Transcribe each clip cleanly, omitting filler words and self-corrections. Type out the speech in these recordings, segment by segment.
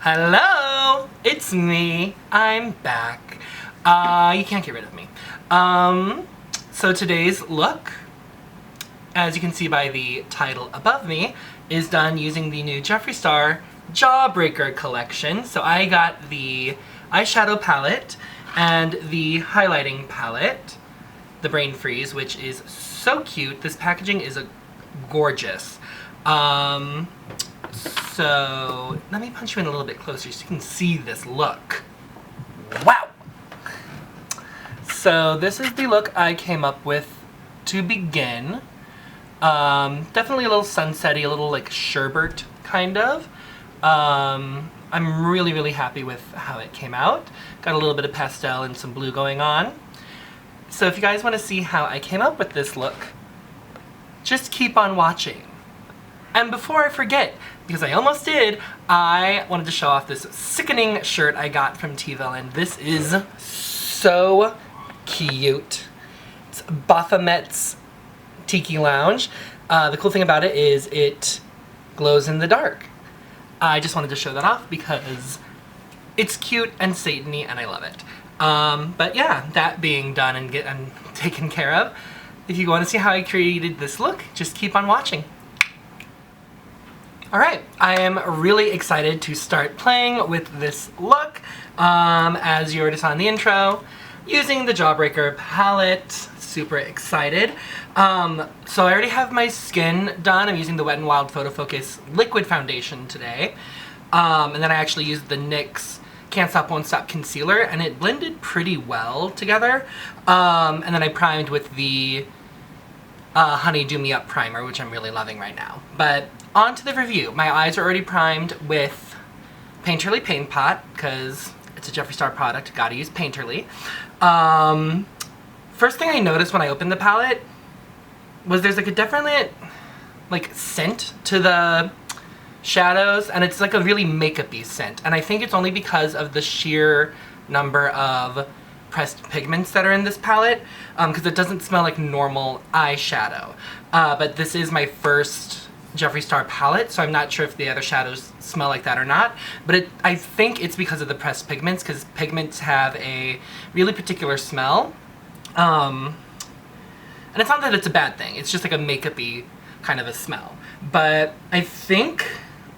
Hello! It's me. I'm back. You can't get rid of me. So today's look, as you can see by the title above me, is done using the new Jeffree Star Jawbreaker collection. So I got the eyeshadow palette and the highlighting palette, the Brain Freeze, which is so cute. This packaging is gorgeous. So let me punch you in a little bit closer so you can see this look. Wow! So this is the look I came up with to begin. Definitely a little sunsetty, a little like sherbet kind of. I'm really happy with how it came out. Got a little bit of pastel and some blue going on. So if you guys want to see how I came up with this look, just keep on watching. And before I forget, because I almost did, I wanted to show off this sickening shirt I got from Teva, and this is so cute. It's Baphomet's Tiki Lounge. The cool thing about it is it glows in the dark. I just wanted to show that off because it's cute and Satan-y and I love it. But yeah, that being done and taken care of, if you want to see how I created this look, just keep on watching. Alright, I am really excited to start playing with this look, as you already saw in the intro, using the Jawbreaker palette. Super excited. So I already have my skin done. I'm using the Wet n Wild Photo Focus liquid foundation today. And then I actually used the NYX Can't Stop Won't Stop concealer, and it blended pretty well together. And then I primed with the Honey Do Me Up primer, which I'm really loving right now. But on to the review. My eyes are already primed with Painterly Paint Pot, because it's a Jeffree Star product, gotta use Painterly. First thing I noticed when I opened the palette was there's like a definite like scent to the shadows, and it's like a really makeup-y scent. And I think it's only because of the sheer number of pressed pigments that are in this palette, because it doesn't smell like normal eyeshadow. But this is my first Jeffree Star palette, so I'm not sure if the other shadows smell like that or not. But I think it's because of the pressed pigments, because pigments have a really particular smell. And it's not that it's a bad thing, it's just like a makeup-y kind of a smell. But I think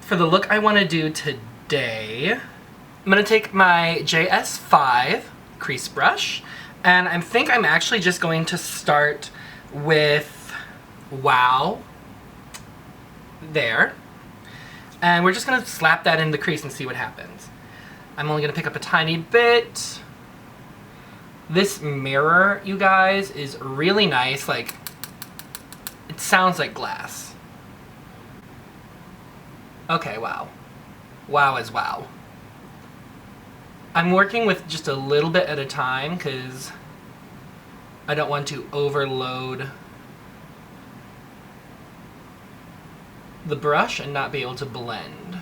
for the look I want to do today, I'm going to take my JS5 crease brush, and I think I'm actually just going to start with Wow there, and we're just going to slap that in the crease and see what happens. I'm only going to pick up a tiny bit. This mirror, you guys, is really nice. Like, it sounds like glass. Okay, wow. Wow is wow. I'm working with just a little bit at a time because I don't want to overload the brush and not be able to blend.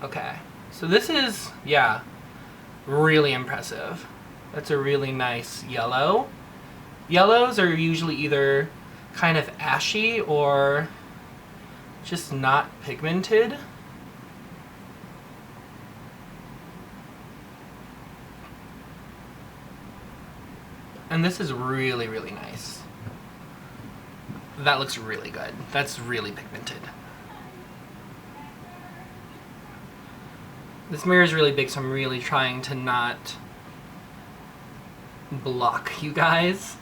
Okay, so this is, yeah, really impressive. That's a really nice yellow. Yellows are usually either kind of ashy or just not pigmented. And this is really nice. That looks really good. That's really pigmented. This mirror is really big, so I'm really trying to not block you guys.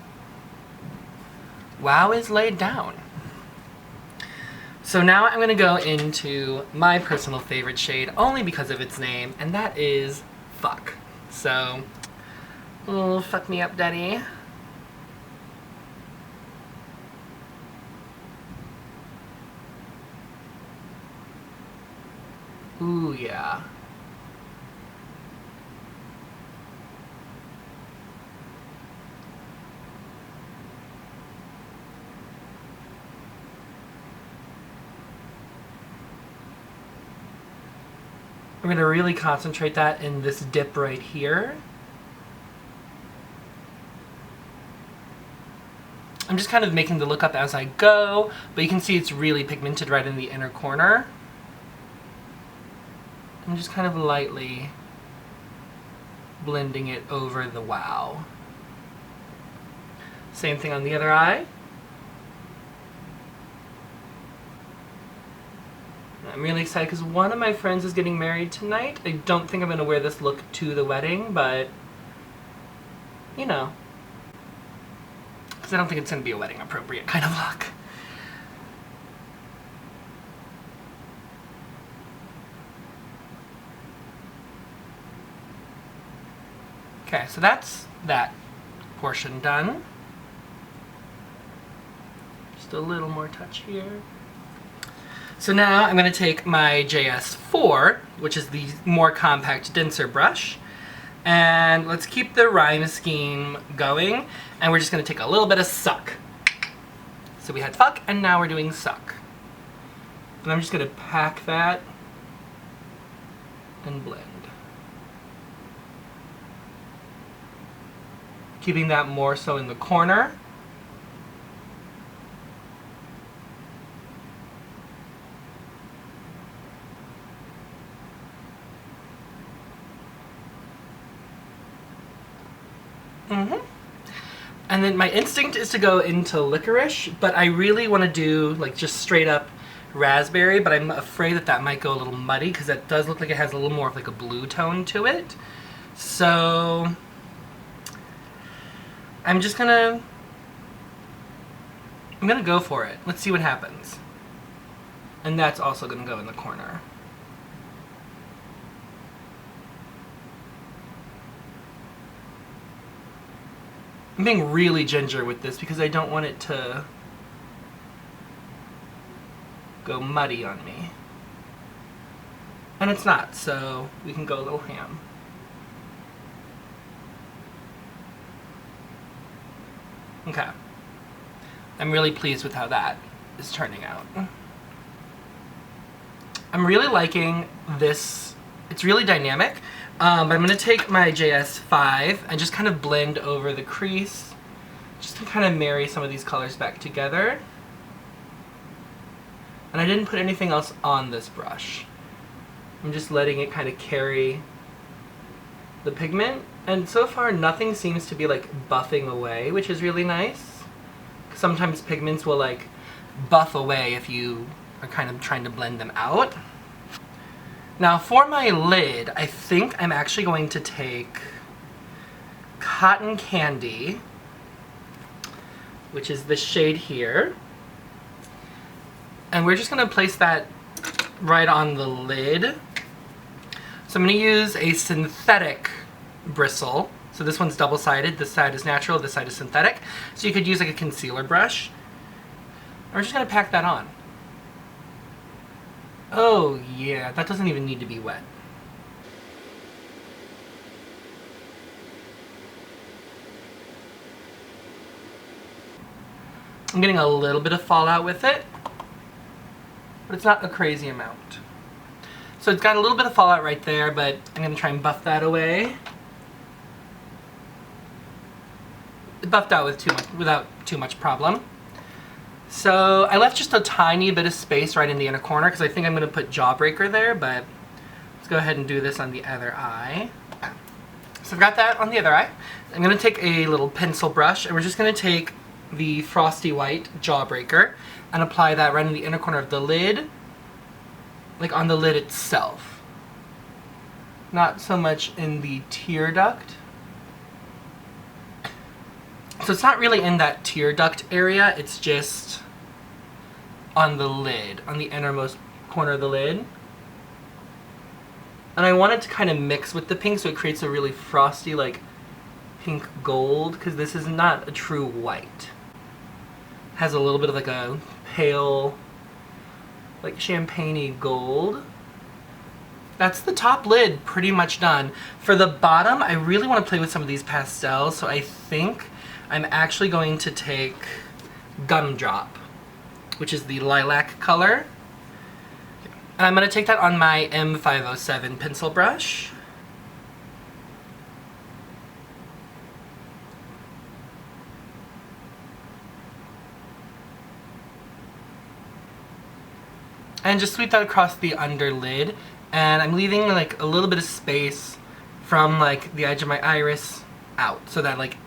Wow is laid down. So now I'm going to go into my personal favorite shade, only because of its name, and that is Fuck. So, oh, fuck me up, daddy. Ooh, yeah. I'm going to really concentrate that in this dip right here. I'm just kind of making the look up as I go, but you can see it's really pigmented right in the inner corner. I'm just kind of lightly blending it over the wow. Same thing on the other eye. I'm really excited because one of my friends is getting married tonight. I don't think I'm going to wear this look to the wedding, but, you know. Because I don't think it's going to be a wedding appropriate kind of look. Okay, so that's that portion done. Just a little more touch here. So now I'm going to take my JS4, which is the more compact, denser brush, and let's keep the rhyme scheme going, and we're just going to take a little bit of suck. So we had fuck, and now we're doing suck. And I'm just going to pack that and blend. Keeping that more so in the corner. And then my instinct is to go into licorice, but I really want to do like just straight up raspberry, but I'm afraid that that might go a little muddy because that does look like it has a little more of like a blue tone to it. So I'm gonna go for it. Let's see what happens. And that's also gonna go in the corner. I'm being really ginger with this because I don't want it to go muddy on me. And it's not, so we can go a little ham. Okay. I'm really pleased with how that is turning out. I'm really liking this. It's really dynamic. But I'm going to take my JS5 and just kind of blend over the crease, just to kind of marry some of these colors back together. And I didn't put anything else on this brush. I'm just letting it kind of carry the pigment. And so far nothing seems to be like buffing away, which is really nice. Sometimes pigments will like buff away if you are kind of trying to blend them out. Now for my lid, I think I'm actually going to take Cotton Candy, which is this shade here. And we're just going to place that right on the lid. So I'm going to use a synthetic bristle. So this one's double-sided. This side is natural, this side is synthetic. So you could use like a concealer brush. And we're just going to pack that on. Oh yeah, that doesn't even need to be wet. I'm getting a little bit of fallout with it, but it's not a crazy amount. So it's got a little bit of fallout right there, but I'm going to try and buff that away. It buffed out without too much problem. So I left just a tiny bit of space right in the inner corner because I think I'm going to put Jawbreaker there, but let's go ahead and do this on the other eye. So I've got that on the other eye. I'm going to take a little pencil brush and we're just going to take the Frosty White Jawbreaker and apply that right in the inner corner of the lid, like on the lid itself. Not so much in the tear duct. So it's not really in that tear duct area, it's just on the lid, on the innermost corner of the lid. And I want it to kind of mix with the pink so it creates a really frosty, like, pink gold, because this is not a true white. It has a little bit of like a pale, like champagne-y gold. That's the top lid pretty much done. For the bottom, I really want to play with some of these pastels, so I think I'm actually going to take Gumdrop, which is the lilac color. And I'm going to take that on my M507 pencil brush. And just sweep that across the under lid. And I'm leaving like a little bit of space from like the edge of my iris out, so that like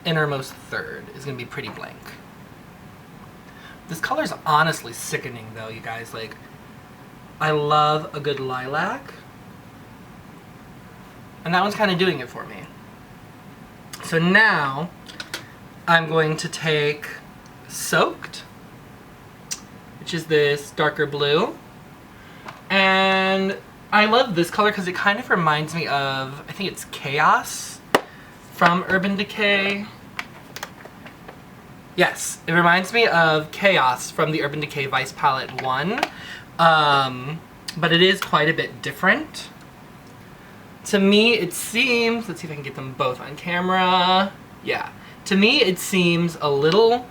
innermost third is gonna be pretty blank. This color is honestly sickening though, you guys. Like, I love a good lilac. And that one's kind of doing it for me. So now, I'm going to take Soaked, which is this darker blue. And I love this color because it kind of reminds me of, I think it's Chaos from Urban Decay. Yes, it reminds me of Chaos from the Urban Decay Vice Palette 1. But it is quite a bit different. To me, it seems, let's see if I can get them both on camera. Yeah. To me, it seems a little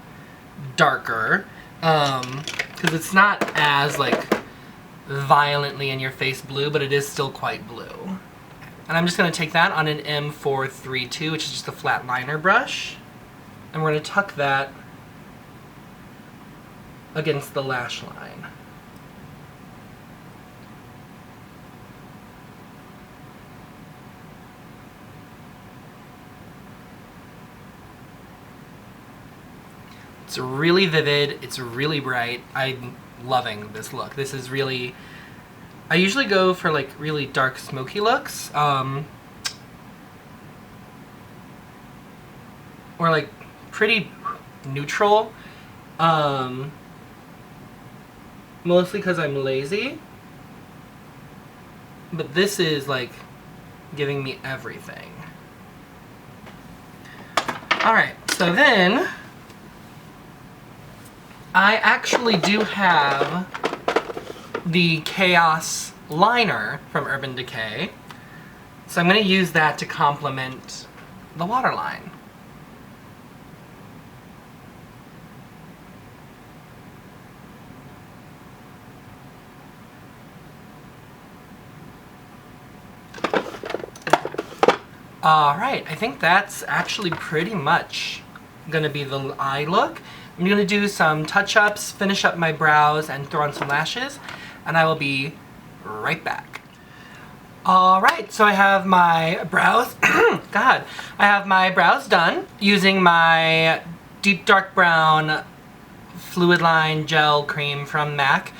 darker, because it's not as, like, violently in your face blue, but it is still quite blue. And I'm just going to take that on an M432, which is just a flat liner brush. And we're going to tuck that against the lash line. It's really vivid, it's really bright. I'm loving this look. This is really, I usually go for like really dark smoky looks, or like pretty neutral, mostly because I'm lazy. But this is like giving me everything. Alright, so then I actually do have the Chaos liner from Urban Decay, so I'm going to use that to complement the waterline. Alright, I think that's actually pretty much going to be the eye look. I'm going to do some touch-ups, finish up my brows, and throw on some lashes, and I will be right back. Alright, so I have my brows, God, I have my brows done using my deep dark brown fluid line gel cream from MAC.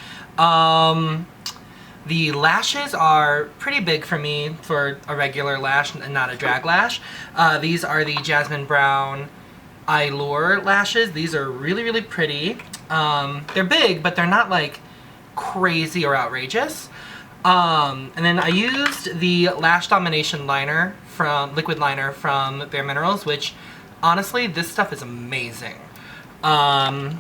The lashes are pretty big for me for a regular lash and not a drag lash. These are the Jasmine Brown Allure lashes. These are really, really pretty. They're big, but they're not like crazy or outrageous. And then I used the Lash Domination liner from liquid liner from Bare Minerals, which honestly, this stuff is amazing. And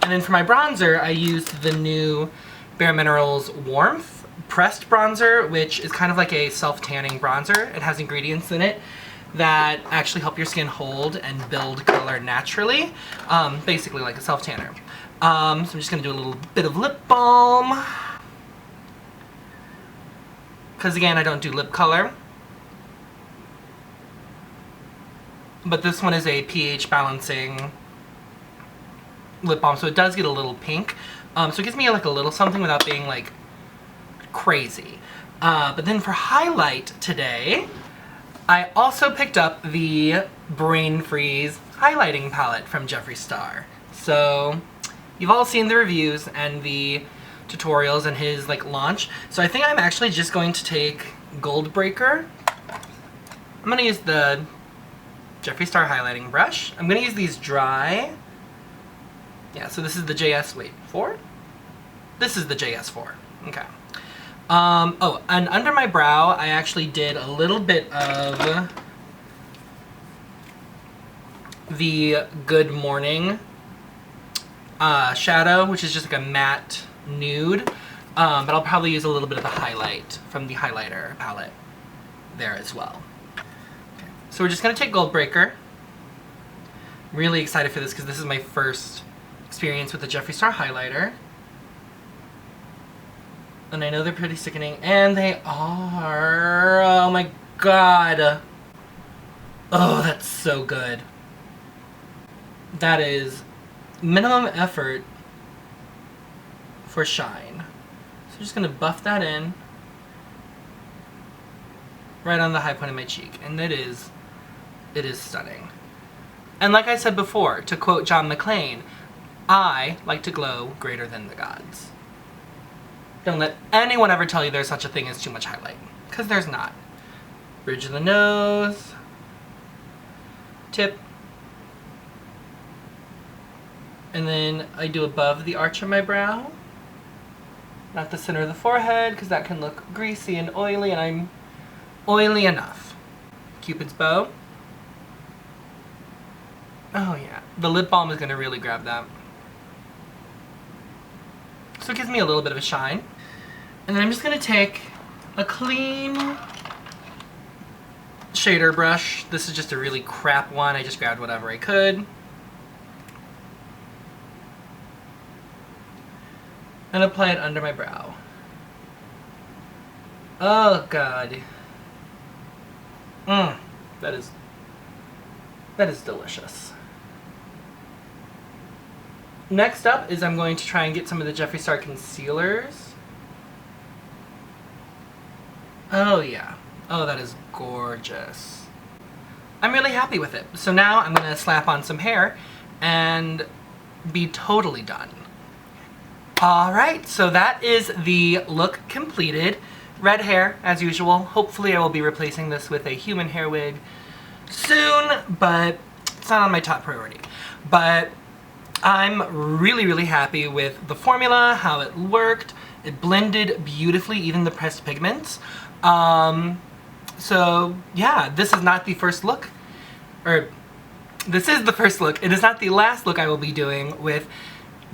then for my bronzer, I used the new Bare Minerals Warmth pressed bronzer, which is kind of like a self-tanning bronzer. It has ingredients in it that actually help your skin hold and build color naturally, basically like a self-tanner. So I'm just going to do a little bit of lip balm, because again, I don't do lip color. But this one is a pH balancing lip balm, so it does get a little pink. So it gives me like a little something without being like crazy. But then for highlight today, I also picked up the Brain Freeze highlighting palette from Jeffree Star. So you've all seen the reviews and the tutorials and his like launch. So I think I'm actually just going to take Jawbreaker. I'm going to use the Jeffree Star highlighting brush. I'm going to use these dry. Yeah, so this is the JS4? This is the JS4. Okay. Oh, and under my brow, I actually did a little bit of the Good Morning shadow, which is just like a matte nude. But I'll probably use a little bit of the highlight from the highlighter palette there as well. Okay. So we're just going to take Jawbreaker. Really excited for this because this is my first experience with the Jeffree Star highlighter. And I know they're pretty sickening, and they are. Oh my god. Oh, that's so good. That is minimum effort for shine. So I'm just gonna buff that in. right on the high point of my cheek, and it is stunning. And like I said before, to quote John McClane, I like to glow greater than the gods. Don't let anyone ever tell you there's such a thing as too much highlight, because there's not. Bridge of the nose, tip, and then I do above the arch of my brow, not the center of the forehead, because that can look greasy and oily, and I'm oily enough. Cupid's bow. Oh yeah, the lip balm is going to really grab that. So it gives me a little bit of a shine. And then I'm just going to take a clean shader brush. This is just a really crap one. I just grabbed whatever I could. And apply it under my brow. Oh god. That is delicious. Next up is I'm going to try and get some of the Jeffree Star concealers. Oh yeah. Oh, that is gorgeous. I'm really happy with it. So now I'm going to slap on some hair and be totally done. Alright, so that is the look completed. Red hair, as usual. Hopefully I will be replacing this with a human hair wig soon, but it's not on my top priority. But I'm really, really happy with the formula, how it worked. It blended beautifully, even the pressed pigments. So yeah, this is not the first look, or this is the first look. It is not the last look I will be doing with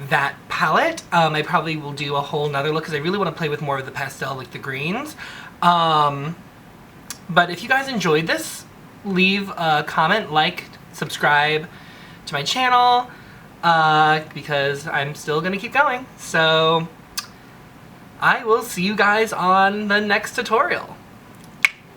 that palette. I probably will do a whole nother look because I really want to play with more of the pastel, like the greens. But if you guys enjoyed this, leave a comment, like, subscribe to my channel, because I'm still gonna keep going. So I will see you guys on the next tutorial.